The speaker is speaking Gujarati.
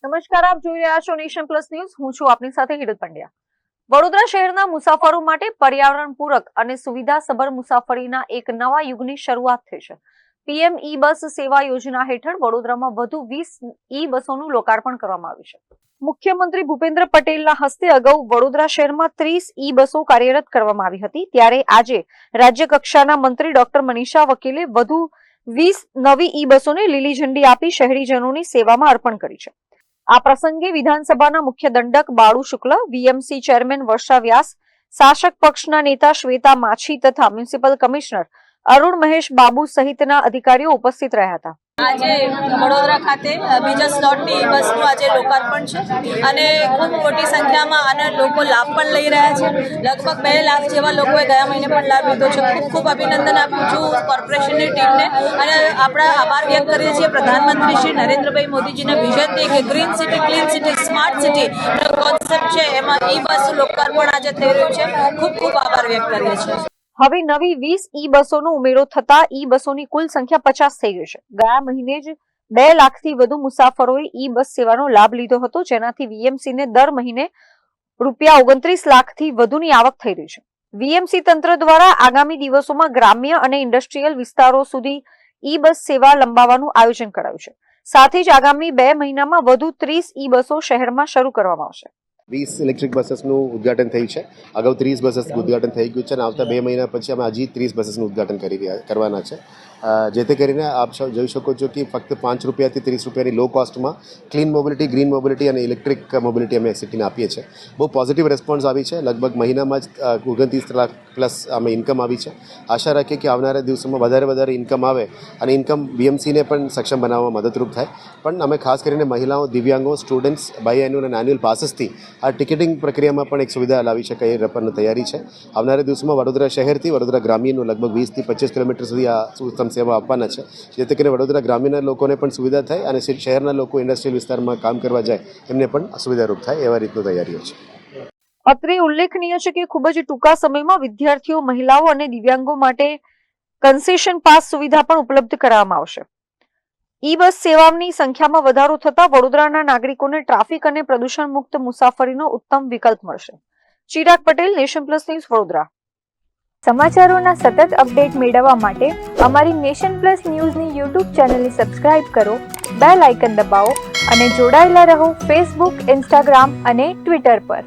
નમસ્કાર, આપ જોઈ રહ્યા છો નેશન પ્લસ ન્યૂઝ. હું છું આપની સાથે હિરલ પંડ્યા. વડોદરા શહેરના મુસાફરો માટે પર્યાવરણ પૂરક અને સુવિધાસભર મુસાફરીના એક નવા યુગની શરૂઆત થઈ છે. પીએમ ઈ બસ સેવા યોજના હેઠળ વડોદરામાં વધુ 20 ઈ બસોનું લોકાર્પણ કરવામાં આવ્યું છે. મુખ્યમંત્રી ભૂપેન્દ્ર પટેલના હસ્તે અગાઉ વડોદરા શહેરમાં 30 ઈ બસો કાર્યરત કરવામાં આવી હતી. ત્યારે આજે રાજ્ય કક્ષાના મંત્રી ડોક્ટર મનીષા વકીલે વધુ 20 નવી ઈ બસોને લીલી ઝંડી આપી શહેરીજનોની સેવામાં અર્પણ કરી છે. આ પ્રસંગે વિધાનસભાના મુખ્ય દંડક બાળુ શુક્લ, વીએમસી ચેરમેન વર્ષા વ્યાસ, શાસક પક્ષના નેતા શ્વેતા માછી તથા મ્યુનિસિપલ કમિશનર અરુણ મહેશ બાબુ સહિતના અધિકારીઓ ઉપસ્થિત રહ્યા હતા. આજે વડોદરા ખાતે બીજા સ્લોટની બસનું આજે લોકાર્પણ છે અને ખૂબ મોટી સંખ્યામાં આના લોકો લાભ પણ લઈ રહ્યા છે. લગભગ 2 લાખ જેવા લોકોએ ગયા મહિને પણ લાભ લીધો છે. ખૂબ ખૂબ અભિનંદન આપું છું કોર્પોરેશનની ટીમને અને આપણા આભાર વ્યક્ત કરીએ છીએ પ્રધાનમંત્રી શ્રી નરેન્દ્રભાઈ મોદીજીના વિઝનથી કે green city, clean city, smart city concept છે, એમાં ઈ બસનું લોકાર્પણ આજે થઈ રહ્યું છે. ખૂબ ખૂબ આભાર વ્યક્ત કરીએ છીએ. હવે નવી 20 ઈ બસોનો ઉમેરો થતા ઈ બસોની કુલ સંખ્યા 50 થઈ ગઈ છે. ગયા મહિને જ 2 લાખથી વધુ મુસાફરોએ ઈ બસ સેવાનો લાભ લીધો હતો, જેનાથી વીએમસીને દર મહિને રૂપિયા 29 લાખથી વધુની આવક થઈ રહી છે. વીએમસી તંત્ર દ્વારા આગામી દિવસોમાં ગ્રામ્ય અને ઇન્ડસ્ટ્રીયલ વિસ્તારો સુધી ઈ બસ સેવા લંબાવવાનું આયોજન કરાયું છે. સાથે જ આગામી 2 મહિનામાં વધુ 30 ઈ બસો શહેરમાં શરૂ કરવામાં આવશે. 20 ઇલેક્ટ્રિક બસેસનું ઉદ્ઘાટન થયું છે. અગાઉ 30 બસેસ ઉદ્ઘાટન થઈ ગયું છે અને આવતા 2 મહિના પછી અમે હજી 30 બસેસનું ઉદ્ઘાટન કરવાના છે. જેથી કરીને આપ જોઈ શકો છો કે ફક્ત 5 રૂપિયાથી 30 રૂપિયાની લો કોસ્ટમાં ક્લીન મોબિલિટી, ગ્રીન મોબિલિટી અને ઇલેક્ટ્રિક મોબિલિટી અમે સિટીને આપીએ છીએ. બહુ પોઝિટિવ રિસ્પોન્સ આવી છે. લગભગ મહિનામાં જ 29 લાખ પ્લસ અમે ઇન્કમ આવી છે. આશા રાખીએ કે આવનારા દિવસોમાં વધારે ઇન્કમ આવે અને ઇન્કમ બીએમસીને પણ સક્ષમ બનાવવામાં મદદરૂપ થાય. પણ અમે ખાસ કરીને મહિલાઓ, દિવ્યાંગો, સ્ટુડન્ટ્સ બાય અને એન્યુઅલ પાસીસથી આ ટિકિટિંગ પ્રક્રિયામાં પણ એક સુવિધા લાવી શકાય એ રપવાની તૈયારી છે. આવનારા દિવસોમાં વડોદરા શહેરથી વડોદરા ગ્રામ્યનું લગભગ 20 થી 25 કિલોમીટર સુધી આ ઉત્તમ સેવા આપવાના છે. જેથી કરીને વડોદરા ગ્રામ્યના લોકોને પણ સુવિધા થાય અને શહેરના લોકો ઇન્ડસ્ટ્રીયલ વિસ્તારમાં કામ કરવા જાય એમને પણ સુવિધારૂપ થાય એવા રીતની તૈયારીઓ છે. અત્રે ઉલ્લેખનીય છે કે ખૂબ જ ટૂંકા સમયમાં વિદ્યાર્થીઓ, મહિલાઓ અને દિવ્યાંગો માટે કન્સેશન પાસ સુવિધા પણ ઉપલબ્ધ કરાવવામાં આવશે. ઈ બસ સેવાની સંખ્યામાં વધારો થતા વડોદરાના નાગરિકોને ટ્રાફિક અને પ્રદૂષણ મુક્ત મુસાફરીનો ઉત્તમ વિકલ્પ મળશે. Chirag Patel, nation plus news, Vadodara. સમાચારોના સતત અપડેટ મેળવવા માટે અમારી નેશન પ્લસ ન્યૂઝની યુટ્યુબ ચેનલને સબસ્ક્રાઇબ કરો, બેલ આઇકન દબાવો અને જોડાયેલા રહો ફેસબુક, ઇન્સ્ટાગ્રામ અને ટ્વિટર પર.